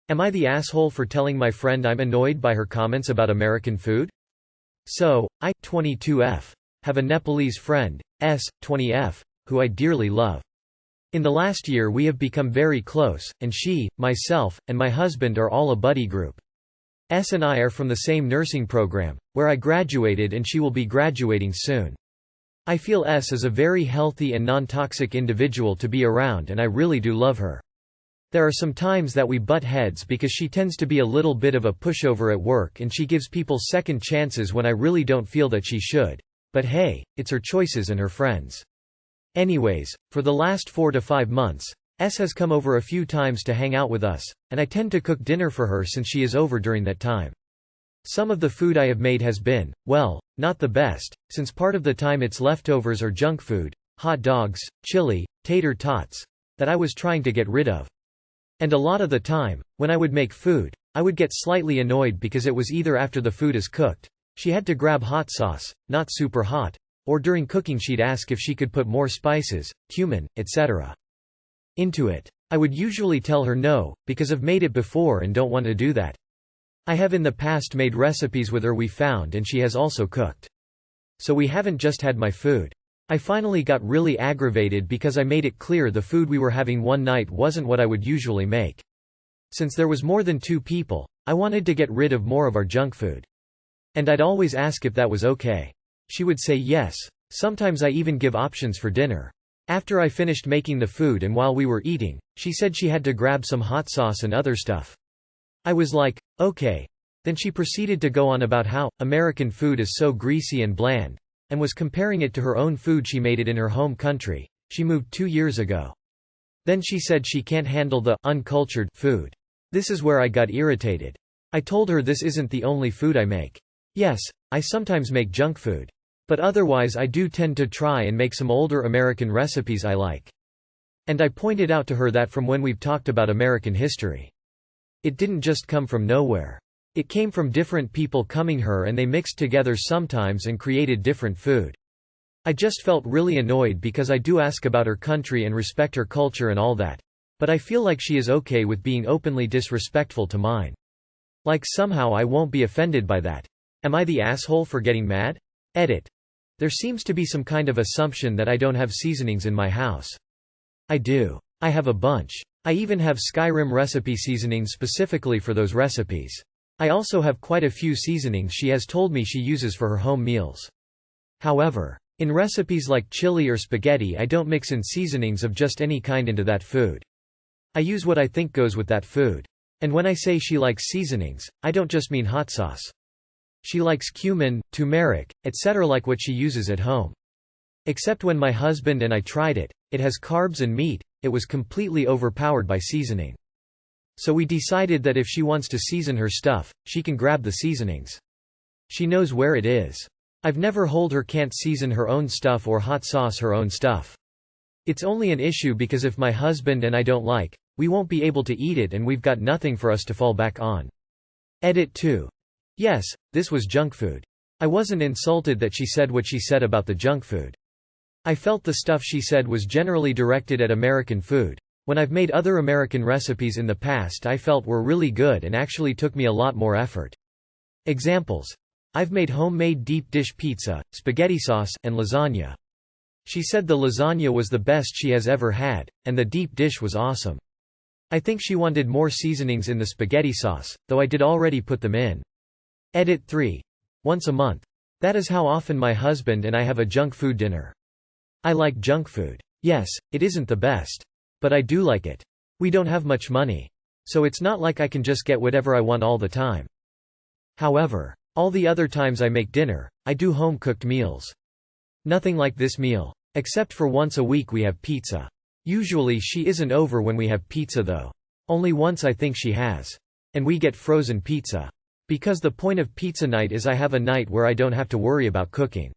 Am I the asshole for telling my friend I'm annoyed by her comments about American food? So, I, 22F, have a Nepalese friend, S, 20F, who I dearly love. In the last year we have become very close, and she, myself, and my husband are all a buddy group. S and I are from the same nursing program, where I graduated and she will be graduating soon. I feel S is a very healthy and non-toxic individual to be around and I really do love her. There are some times that we butt heads because she tends to be a little bit of a pushover at work and she gives people second chances when I really don't feel that she should. But hey, it's her choices and her friends. Anyways, for the last 4 to 5 months, S has come over a few times to hang out with us, and I tend to cook dinner for her since she is over during that time. Some of the food I have made has been, well, not the best, since part of the time it's leftovers or junk food, hot dogs, chili, tater tots, that I was trying to get rid of. And a lot of the time, when I would make food, I would get slightly annoyed because it was either after the food is cooked, she had to grab hot sauce, not super hot, or during cooking she'd ask if she could put more spices, cumin, etc. into it. I would usually tell her no, because I've made it before and don't want to do that. I have in the past made recipes with her we found and she has also cooked. So we haven't just had my food. I finally got really aggravated because I made it clear the food we were having one night wasn't what I would usually make. Since there was more than 2 people, I wanted to get rid of more of our junk food. And I'd always ask if that was okay. She would say yes. Sometimes I even give options for dinner. After I finished making the food and while we were eating, she said she had to grab some hot sauce and other stuff. I was like, okay. Then she proceeded to go on about how American food is so greasy and bland, and was comparing it to her own food she made it in her home country. She moved 2 years ago. Then she said she can't handle the uncultured food. This is where I got irritated. I told her this isn't the only food I make. Yes, I sometimes make junk food. But otherwise I do tend to try and make some older American recipes I like. And I pointed out to her that from when we've talked about American history, it didn't just come from nowhere. It came from different people coming here and they mixed together sometimes and created different food. I just felt really annoyed because I do ask about her country and respect her culture and all that. But I feel like she is okay with being openly disrespectful to mine. Like somehow I won't be offended by that. Am I the asshole for getting mad? Edit. There seems to be some kind of assumption that I don't have seasonings in my house. I do. I have a bunch. I even have Skyrim recipe seasonings specifically for those recipes. I also have quite a few seasonings she has told me she uses for her home meals. However, in recipes like chili or spaghetti I don't mix in seasonings of just any kind into that food. I use what I think goes with that food. And when I say she likes seasonings, I don't just mean hot sauce. She likes cumin, turmeric, etc. like what she uses at home. Except when my husband and I tried it, it has carbs and meat, it was completely overpowered by seasoning. So we decided that if she wants to season her stuff, she can grab the seasonings. She knows where it is. I've never told her can't season her own stuff or hot sauce her own stuff. It's only an issue because if my husband and I don't like, we won't be able to eat it and we've got nothing for us to fall back on. Edit 2. Yes, this was junk food. I wasn't insulted that she said what she said about the junk food. I felt the stuff she said was generally directed at American food. When I've made other American recipes in the past I felt were really good and actually took me a lot more effort. Examples. I've made homemade deep dish pizza, spaghetti sauce, and lasagna. She said the lasagna was the best she has ever had, and the deep dish was awesome. I think she wanted more seasonings in the spaghetti sauce, though I did already put them in. Edit 3. Once a month. That is how often my husband and I have a junk food dinner. I like junk food. Yes, it isn't the best. But I do like it. We don't have much money. So it's not like I can just get whatever I want all the time. However, all the other times I make dinner, I do home-cooked meals. Nothing like this meal. Except for once a week we have pizza. Usually she isn't over when we have pizza though. Only once I think she has. And we get frozen pizza. Because the point of pizza night is I have a night where I don't have to worry about cooking.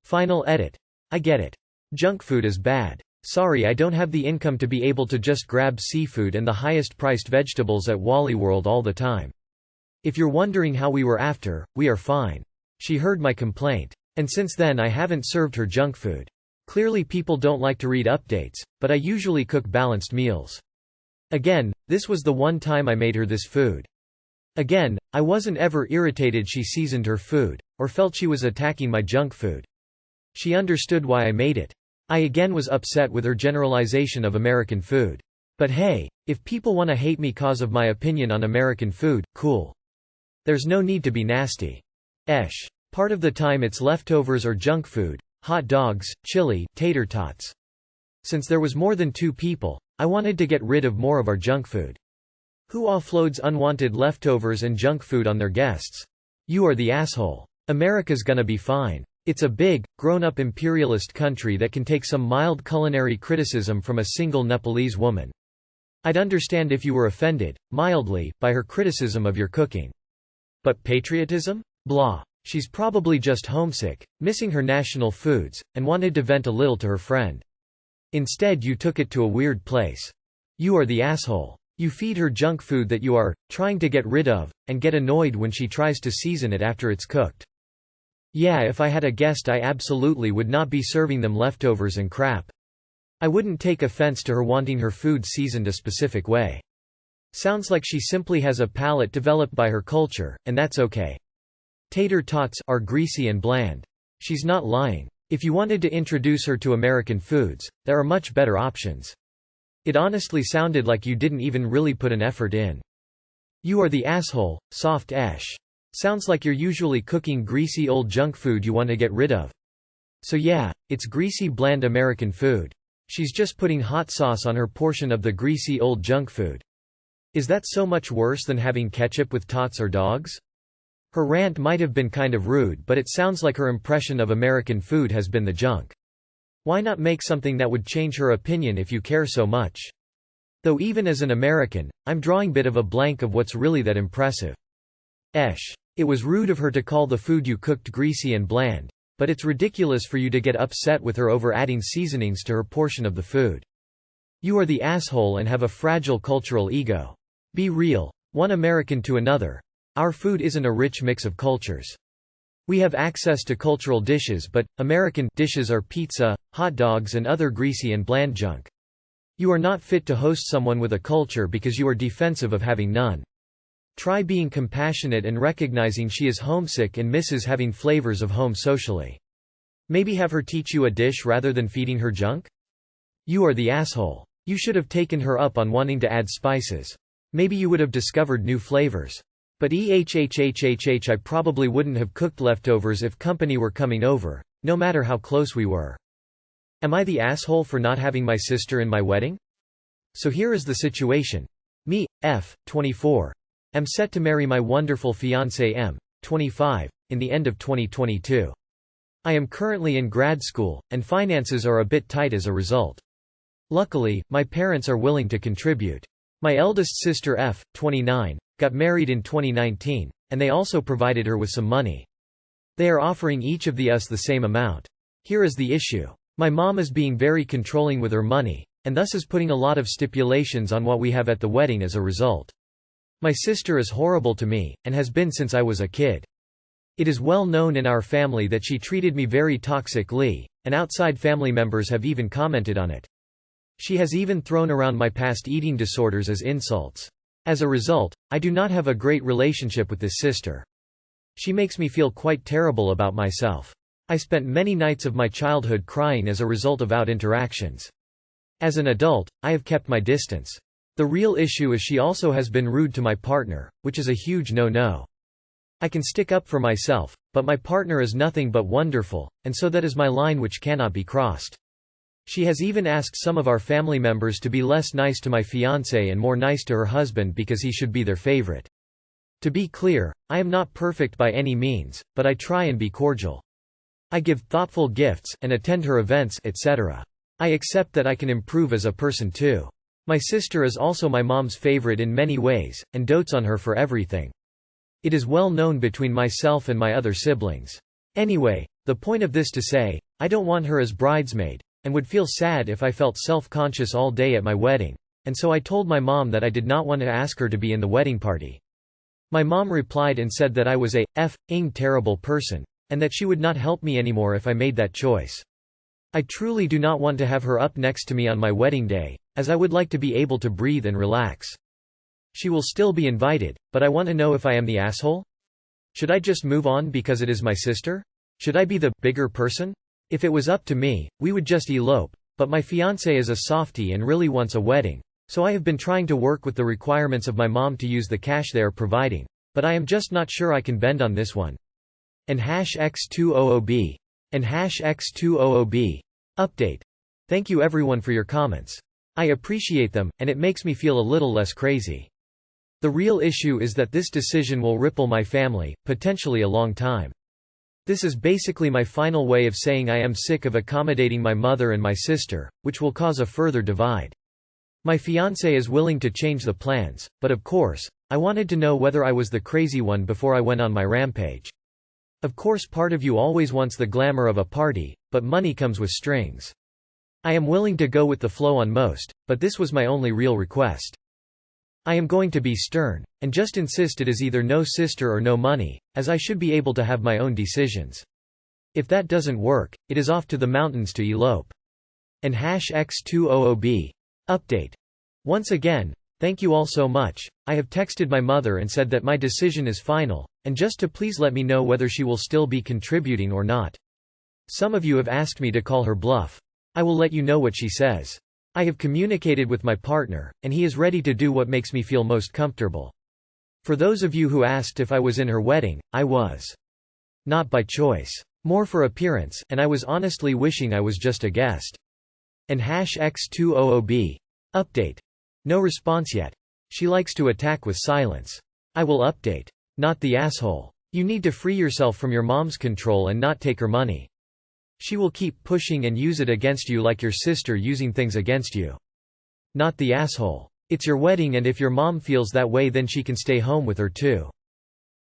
Final edit. I get it. Junk food is bad. Sorry I don't have the income to be able to just grab seafood and the highest priced vegetables at Wally World all the time. If you're wondering how we were after, we are fine. She heard my complaint. And since then I haven't served her junk food. Clearly people don't like to read updates, but I usually cook balanced meals. Again, this was the one time I made her this food. Again, I wasn't ever irritated she seasoned her food, or felt she was attacking my junk food. She understood why I made it. I again was upset with her generalization of American food. But hey, if people wanna hate me cause of my opinion on American food, cool. There's no need to be nasty. Part of the time it's leftovers or junk food, hot dogs, chili, tater tots. Since there was more than 2 people, I wanted to get rid of more of our junk food. Who offloads unwanted leftovers and junk food on their guests? You are the asshole. America's gonna be fine. It's a big, grown-up imperialist country that can take some mild culinary criticism from a single Nepalese woman. I'd understand if you were offended, mildly, by her criticism of your cooking. But patriotism? Blah. She's probably just homesick, missing her national foods, and wanted to vent a little to her friend. Instead you took it to a weird place. You are the asshole. You feed her junk food that you are trying to get rid of, and get annoyed when she tries to season it after it's cooked. Yeah, if I had a guest I absolutely would not be serving them leftovers and crap. I wouldn't take offense to her wanting her food seasoned a specific way. Sounds like she simply has a palate developed by her culture, and that's okay. Tater tots are greasy and bland. She's not lying. If you wanted to introduce her to American foods, there are much better options. It honestly sounded like you didn't even really put an effort in. You are the asshole, soft esh. Sounds like you're usually cooking greasy old junk food you want to get rid of. So yeah, it's greasy bland American food. She's just putting hot sauce on her portion of the greasy old junk food. Is that so much worse than having ketchup with tots or dogs? Her rant might have been kind of rude, but it sounds like her impression of American food has been the junk. Why not make something that would change her opinion if you care so much? Though even as an American, I'm drawing bit of a blank of what's really that impressive. It was rude of her to call the food you cooked greasy and bland, but it's ridiculous for you to get upset with her over adding seasonings to her portion of the food. You are the asshole and have a fragile cultural ego. Be real. One American to another. Our food isn't a rich mix of cultures. We have access to cultural dishes, but American dishes are pizza, hot dogs and other greasy and bland junk. You are not fit to host someone with a culture because you are defensive of having none. Try being compassionate and recognizing she is homesick and misses having flavors of home socially. Maybe have her teach you a dish rather than feeding her junk? You are the asshole. You should have taken her up on wanting to add spices. Maybe you would have discovered new flavors. But I probably wouldn't have cooked leftovers if company were coming over, no matter how close we were. Am I the asshole for not having my sister in my wedding? So here is the situation. Me, 24, am set to marry my wonderful fiancée M, 25, in the end of 2022. I am currently in grad school, and finances are a bit tight as a result. Luckily, my parents are willing to contribute. My eldest sister F, 29, got married in 2019, and they also provided her with some money. They are offering each of us the same amount. Here is the issue. My mom is being very controlling with her money, and thus is putting a lot of stipulations on what we have at the wedding as a result. My sister is horrible to me, and has been since I was a kid. It is well known in our family that she treated me very toxically, and outside family members have even commented on it. She has even thrown around my past eating disorders as insults. As a result, I do not have a great relationship with this sister. She makes me feel quite terrible about myself. I spent many nights of my childhood crying as a result of out interactions. As an adult, I have kept my distance. The real issue is she also has been rude to my partner, which is a huge no-no. I can stick up for myself, but my partner is nothing but wonderful, and so that is my line which cannot be crossed. She has even asked some of our family members to be less nice to my fiancé and more nice to her husband because he should be their favorite. To be clear, I am not perfect by any means, but I try and be cordial. I give thoughtful gifts, and attend her events, etc. I accept that I can improve as a person too. My sister is also my mom's favorite in many ways, and dotes on her for everything. It is well known between myself and my other siblings. Anyway, the point of this to say, I don't want her as bridesmaid, and would feel sad if I felt self-conscious all day at my wedding, and so I told my mom that I did not want to ask her to be in the wedding party. My mom replied and said that I was a f***ing terrible person, and that she would not help me anymore if I made that choice. I truly do not want to have her up next to me on my wedding day, as I would like to be able to breathe and relax. She will still be invited, but I want to know if I am the asshole? Should I just move on because it is my sister? Should I be the bigger person? If it was up to me, we would just elope, but my fiancé is a softie and really wants a wedding, so I have been trying to work with the requirements of my mom to use the cash they are providing, but I am just not sure I can bend on this one. And #X200B. And #X200B. Update. Thank you everyone for your comments. I appreciate them, and it makes me feel a little less crazy. The real issue is that this decision will ripple my family, potentially a long time. This is basically my final way of saying I am sick of accommodating my mother and my sister, which will cause a further divide. My fiancé is willing to change the plans, but of course, I wanted to know whether I was the crazy one before I went on my rampage. Of course, part of you always wants the glamour of a party, but money comes with strings. I am willing to go with the flow on most, but this was my only real request. I am going to be stern, and just insist it is either no sister or no money, as I should be able to have my own decisions. If that doesn't work, it is off to the mountains to elope. And #X200B. Update. Once again, thank you all so much. I have texted my mother and said that my decision is final, and just to please let me know whether she will still be contributing or not. Some of you have asked me to call her bluff. I will let you know what she says. I have communicated with my partner, and he is ready to do what makes me feel most comfortable. For those of you who asked if I was in her wedding, I was. Not by choice. More for appearance, and I was honestly wishing I was just a guest. And #X200B. Update. No response yet. She likes to attack with silence. I will update. Not the asshole. You need to free yourself from your mom's control and not take her money. She will keep pushing and use it against you like your sister using things against you. Not the asshole. It's your wedding, and if your mom feels that way then she can stay home with her too.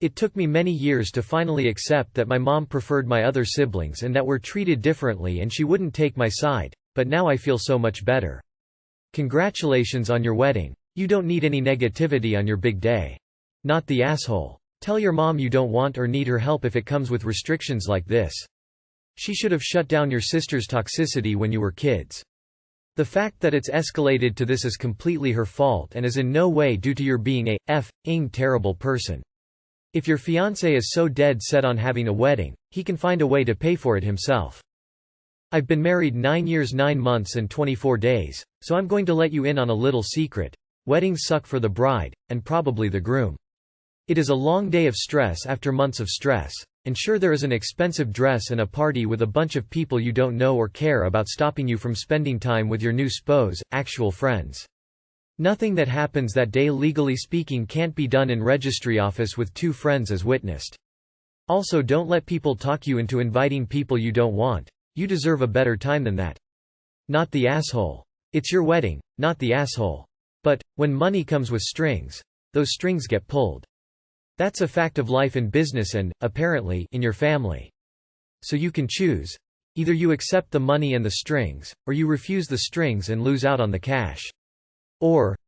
It took me many years to finally accept that my mom preferred my other siblings and that we're treated differently and she wouldn't take my side, but now I feel so much better. Congratulations on your wedding. You don't need any negativity on your big day. Not the asshole. Tell your mom you don't want or need her help if it comes with restrictions like this. She should have shut down your sister's toxicity when you were kids. The fact that it's escalated to this is completely her fault and is in no way due to your being a f***ing terrible person. If your fiancé is so dead set on having a wedding, he can find a way to pay for it himself. I've been married 9 years 9 months and 24 days, so I'm going to let you in on a little secret. Weddings suck for the bride, and probably the groom. It is a long day of stress after months of stress. And sure, there is an expensive dress and a party with a bunch of people you don't know or care about stopping you from spending time with your new spouse, actual friends. Nothing that happens that day legally speaking can't be done in registry office with 2 friends as witnessed. Also, don't let people talk you into inviting people you don't want. You deserve a better time than that. Not the asshole. It's your wedding, not the asshole. But, when money comes with strings, those strings get pulled. That's a fact of life in business and, apparently, in your family. So you can choose. Either you accept the money and the strings, or you refuse the strings and lose out on the cash. Or,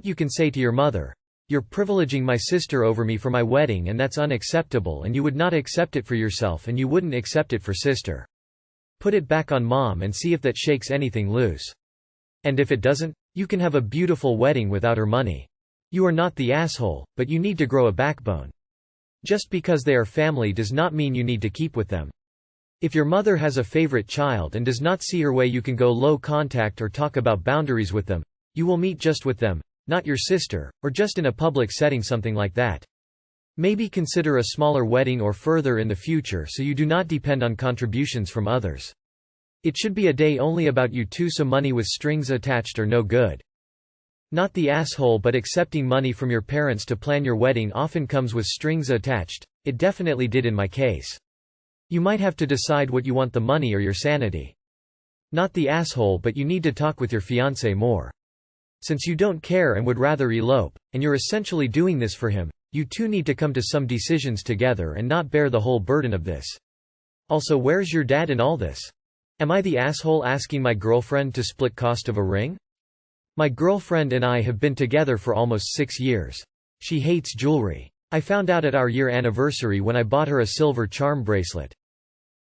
you can say to your mother, "You're privileging my sister over me for my wedding and that's unacceptable, and you would not accept it for yourself and you wouldn't accept it for sister. Put it back on mom and see if that shakes anything loose. And if it doesn't, you can have a beautiful wedding without her money. You are not the asshole, but you need to grow a backbone. Just because they are family does not mean you need to keep with them. If your mother has a favorite child and does not see her way you can go low contact or talk about boundaries with them, you will meet just with them, not your sister, or just in a public setting, something like that. Maybe consider a smaller wedding or further in the future so you do not depend on contributions from others. It should be a day only about you two, so money with strings attached are no good. Not the asshole, but accepting money from your parents to plan your wedding often comes with strings attached. It definitely did in my case. You might have to decide what you want, the money or your sanity. Not the asshole, but you need to talk with your fiancé more. Since you don't care and would rather elope, and you're essentially doing this for him, you two need to come to some decisions together and not bear the whole burden of this. Also, where's your dad in all this? Am I the asshole asking my girlfriend to split cost of a ring? My girlfriend and I have been together for almost 6 years. She hates jewelry. I found out at our year anniversary when I bought her a silver charm bracelet.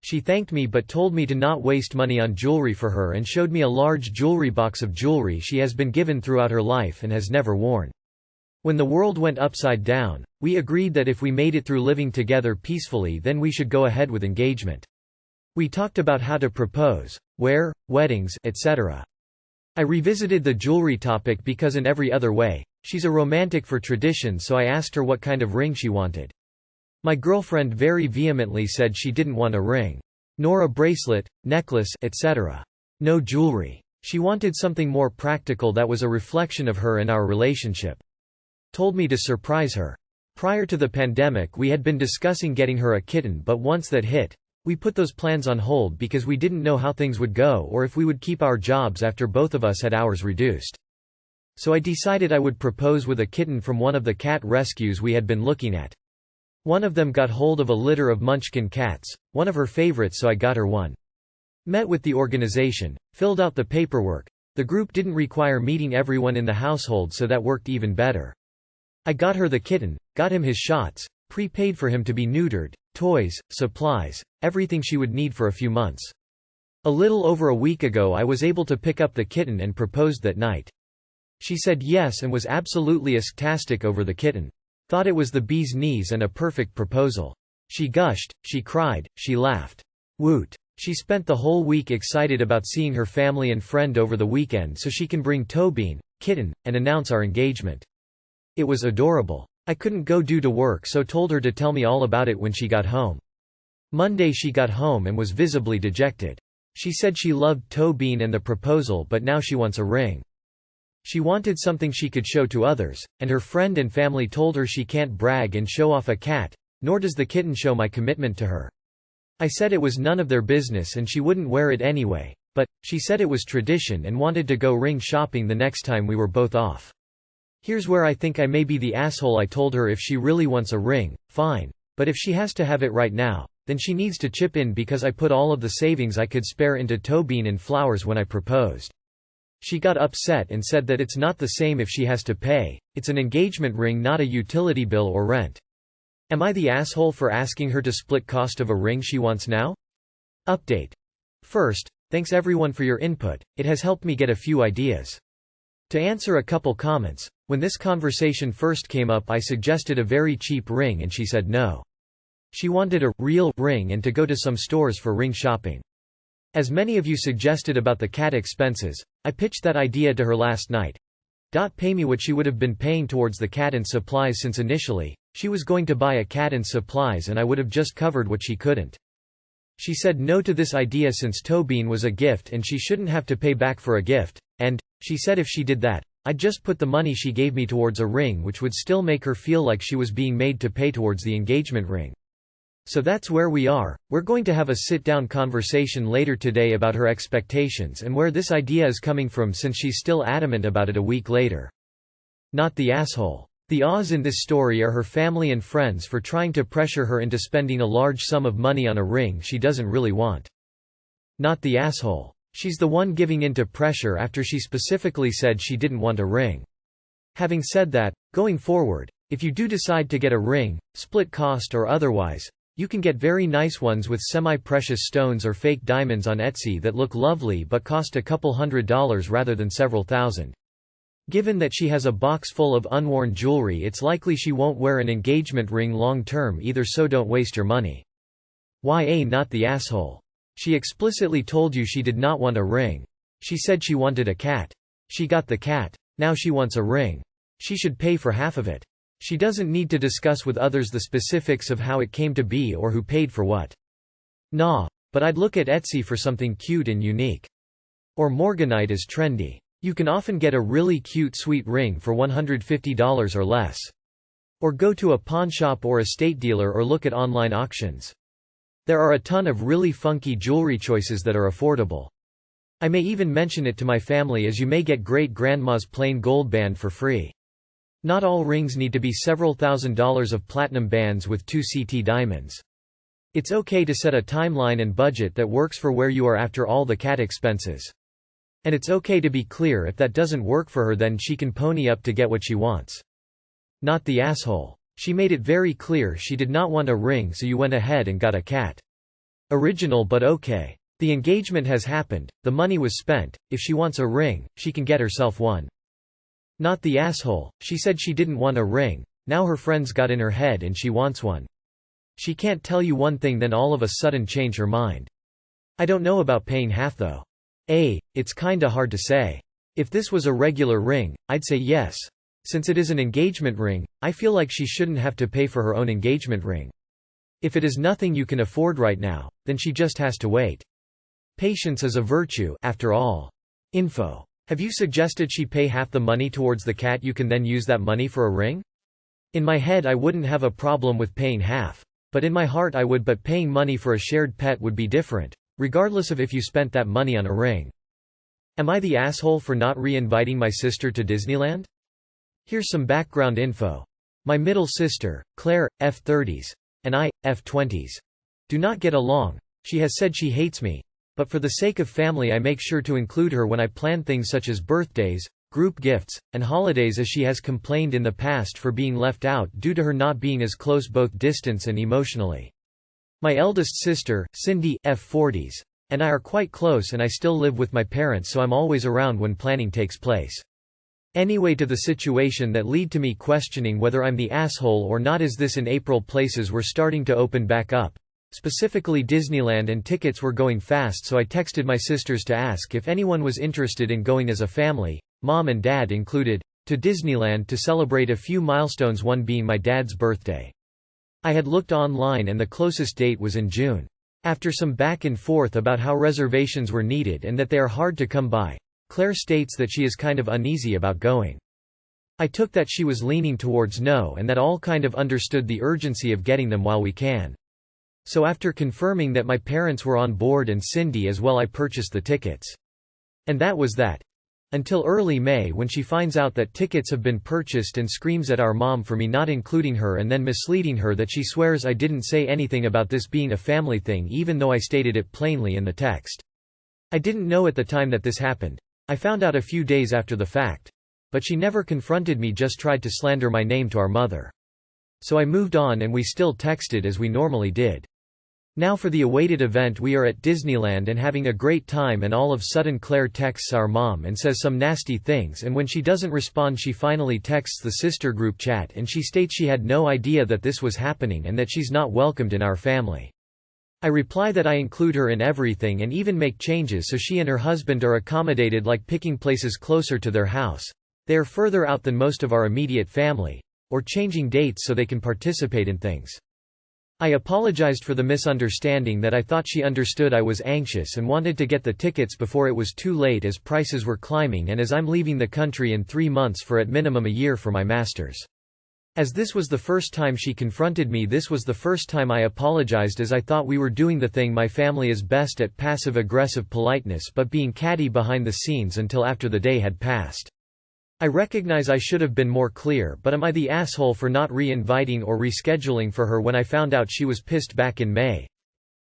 She thanked me but told me to not waste money on jewelry for her and showed me a large jewelry box of jewelry she has been given throughout her life and has never worn. When the world went upside down, we agreed that if we made it through living together peacefully then we should go ahead with engagement. We talked about how to propose, where, weddings, etc. I revisited the jewelry topic because in every other way, she's a romantic for tradition, so I asked her what kind of ring she wanted. My girlfriend very vehemently said she didn't want a ring. Nor a bracelet, necklace, etc. No jewelry. She wanted something more practical that was a reflection of her and our relationship. Told me to surprise her. Prior to the pandemic we had been discussing getting her a kitten, but once that hit, we put those plans on hold because we didn't know how things would go or if we would keep our jobs after both of us had ours reduced. So I decided I would propose with a kitten from one of the cat rescues we had been looking at. One of them got hold of a litter of Munchkin cats, one of her favorites, so I got her one. Met with the organization, filled out the paperwork. The group didn't require meeting everyone in the household, so that worked even better. I got her the kitten, got him his shots, prepaid for him to be neutered, toys, supplies, everything she would need for a few months. A little over a week ago I was able to pick up the kitten and proposed that night. She said yes and was absolutely ecstatic over the kitten. Thought it was the bee's knees and a perfect proposal. She gushed, she cried, she laughed. Woot. She spent the whole week excited about seeing her family and friend over the weekend so she can bring Tobean, kitten, and announce our engagement. It was adorable. I couldn't go due to work, so told her to tell me all about it when she got home. Monday she got home and was visibly dejected. She said she loved Tobean and the proposal, but now she wants a ring. She wanted something she could show to others, and her friend and family told her she can't brag and show off a cat, nor does the kitten show my commitment to her. I said it was none of their business and she wouldn't wear it anyway, but she said it was tradition and wanted to go ring shopping the next time we were both off. Here's where I think I may be the asshole. I told her if she really wants a ring, fine, but if she has to have it right now, then she needs to chip in because I put all of the savings I could spare into Tobean and flowers when I proposed. She got upset and said that it's not the same if she has to pay, it's an engagement ring, not a utility bill or rent. Am I the asshole for asking her to split cost of a ring she wants now? Update. First, thanks everyone for your input, it has helped me get a few ideas. To answer a couple comments, when this conversation first came up I suggested a very cheap ring and she said no. She wanted a real ring and to go to some stores for ring shopping. As many of you suggested about the cat expenses, I pitched that idea to her last night. Pay me what she would have been paying towards the cat and supplies, since initially, she was going to buy a cat and supplies and I would have just covered what she couldn't. She said no to this idea since Tobean was a gift and she shouldn't have to pay back for a gift, and, she said if she did that, I'd just put the money she gave me towards a ring, which would still make her feel like she was being made to pay towards the engagement ring. So that's where we are. We're going to have a sit-down conversation later today about her expectations and where this idea is coming from, since she's still adamant about it a week later. Not the asshole. The ahs in this story are her family and friends for trying to pressure her into spending a large sum of money on a ring she doesn't really want. Not the asshole. She's the one giving in to pressure after she specifically said she didn't want a ring. Having said that, going forward, if you do decide to get a ring, split cost or otherwise, you can get very nice ones with semi-precious stones or fake diamonds on Etsy that look lovely but cost a couple $100s rather than several thousand. Given that she has a box full of unworn jewelry, it's likely she won't wear an engagement ring long term either, so don't waste your money. Not the asshole. She explicitly told you she did not want a ring. She said she wanted a cat. She got the cat. Now she wants a ring. She should pay for half of it. She doesn't need to discuss with others the specifics of how it came to be or who paid for what. Nah, but I'd look at Etsy for something cute and unique. Or Morganite is trendy. You can often get a really cute sweet ring for $150 or less. Or go to a pawnshop or estate dealer or look at online auctions. There are a ton of really funky jewelry choices that are affordable. I may even mention it to my family, as you may get great-grandma's plain gold band for free. Not all rings need to be several $1,000s of platinum bands with 2 CT diamonds. It's okay to set a timeline and budget that works for where you are after all the cat expenses. And it's okay to be clear if that doesn't work for her, then she can pony up to get what she wants. Not the asshole. She made it very clear she did not want a ring, so you went ahead and got a cat. Original but okay. The engagement has happened, the money was spent, if she wants a ring, she can get herself one. Not the asshole, she said she didn't want a ring, now her friends got in her head and she wants one. She can't tell you one thing then all of a sudden change her mind. I don't know about paying half though. It's kinda hard to say. If this was a regular ring, I'd say yes. Since it is an engagement ring, I feel like she shouldn't have to pay for her own engagement ring. If it is nothing you can afford right now, then she just has to wait. Patience is a virtue, after all. Info. Have you suggested she pay half the money towards the cat, you can then use that money for a ring? In my head I wouldn't have a problem with paying half. But in my heart I would, but paying money for a shared pet would be different, regardless of if you spent that money on a ring. Am I the asshole for not re-inviting my sister to Disneyland? Here's some background info. My middle sister, Claire, F30s, and I, F20s, do not get along. She has said she hates me. But for the sake of family I make sure to include her when I plan things such as birthdays, group gifts, and holidays, as she has complained in the past for being left out due to her not being as close both distance and emotionally. My eldest sister, Cindy, F40s, and I are quite close and I still live with my parents, so I'm always around when planning takes place. Anyway, to the situation that lead to me questioning whether I'm the asshole or not is this: in April places were starting to open back up. Specifically Disneyland, and tickets were going fast, so I texted my sisters to ask if anyone was interested in going as a family, mom and dad included, to Disneyland to celebrate a few milestones, one being my dad's birthday. I had looked online and the closest date was in June. After some back and forth about how reservations were needed and that they are hard to come by, Claire states that she is kind of uneasy about going. I took that she was leaning towards no and that all kind of understood the urgency of getting them while we can. So after confirming that my parents were on board and Cindy as well, I purchased the tickets. And that was that. Until early May, when she finds out that tickets have been purchased and screams at our mom for me not including her and then misleading her that she swears I didn't say anything about this being a family thing, even though I stated it plainly in the text. I didn't know at the time that this happened. I found out a few days after the fact. But she never confronted me, just tried to slander my name to our mother. So I moved on and we still texted as we normally did. Now for the awaited event, we are at Disneyland and having a great time, and all of a sudden Claire texts our mom and says some nasty things, and when she doesn't respond she finally texts the sister group chat and she states she had no idea that this was happening and that she's not welcomed in our family. I reply that I include her in everything and even make changes so she and her husband are accommodated, like picking places closer to their house. They are further out than most of our immediate family, or changing dates so they can participate in things. I apologized for the misunderstanding, that I thought she understood I was anxious and wanted to get the tickets before it was too late, as prices were climbing and as I'm leaving the country in 3 months for at minimum a year for my master's. As this was the first time she confronted me, this was the first time I apologized, as I thought we were doing the thing my family is best at, passive-aggressive politeness, but being catty behind the scenes until after the day had passed. I recognize I should have been more clear, but am I the asshole for not re-inviting or rescheduling for her when I found out she was pissed back in May?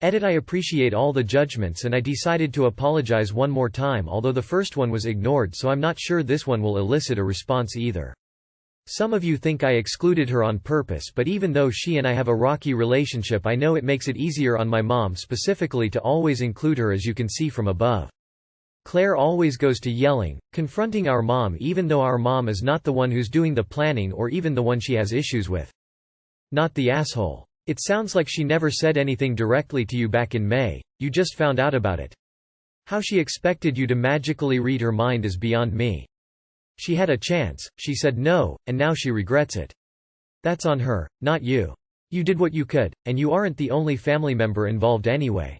Edit. I appreciate all the judgments and I decided to apologize one more time, although the first one was ignored, so I'm not sure this one will elicit a response either. Some of you think I excluded her on purpose, but even though she and I have a rocky relationship, I know it makes it easier on my mom specifically to always include her, as you can see from above. Claire always goes to yelling, confronting our mom, even though our mom is not the one who's doing the planning or even the one she has issues with. Not the asshole. It sounds like she never said anything directly to you back in May, you just found out about it. How she expected you to magically read her mind is beyond me. She had a chance, she said no, and now she regrets it. That's on her, not you. You did what you could, and you aren't the only family member involved anyway.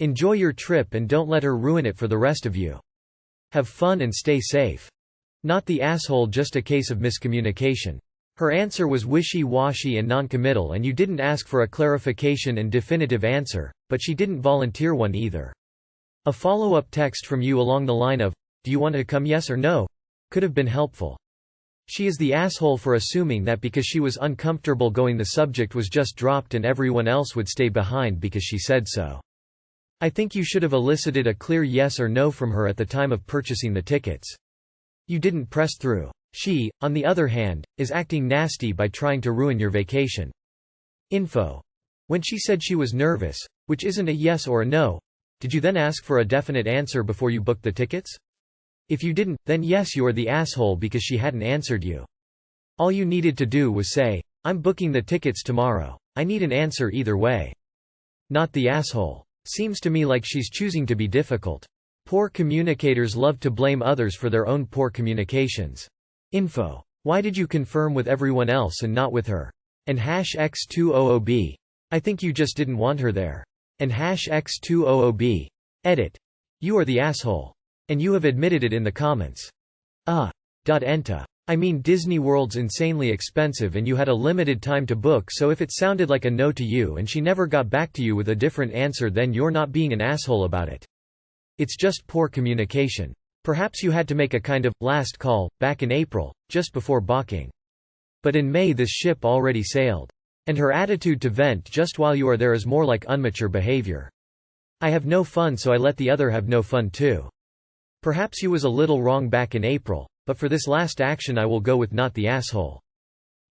Enjoy your trip and don't let her ruin it for the rest of you. Have fun and stay safe. Not the asshole, just a case of miscommunication. Her answer was wishy-washy and non-committal, and you didn't ask for a clarification and definitive answer, but she didn't volunteer one either. A follow-up text from you along the line of, "Do you want to come, yes or no?" could have been helpful. She is the asshole for assuming that because she was uncomfortable going, the subject was just dropped and everyone else would stay behind because she said so. I think you should have elicited a clear yes or no from her at the time of purchasing the tickets. You didn't press through. She, on the other hand, is acting nasty by trying to ruin your vacation. Info. When she said she was nervous, Which isn't a yes or a no. Did you then ask for a definite answer before you booked the tickets? If you didn't, then yes, you are the asshole because she hadn't answered you. All you needed to do was say, "I'm booking the tickets tomorrow. I need an answer either way." Not the asshole. Seems to me like she's choosing to be difficult. Poor communicators love to blame others for their own poor communications. Info. Why did you confirm with everyone else and not with her? And #X200B. I think you just didn't want her there. And #X200B. Edit. You are the asshole. And you have admitted it in the comments. Enta. I mean, Disney World's insanely expensive and you had a limited time to book, so if it sounded like a no to you and she never got back to you with a different answer, then you're not being an asshole about it. It's just poor communication. Perhaps you had to make a kind of last call back in April, just before balking. But in May this ship already sailed. And her attitude to vent just while you are there is more like unmature behavior. I have no fun, so I let the other have no fun too. Perhaps you was a little wrong back in April, but for this last action I will go with not the asshole.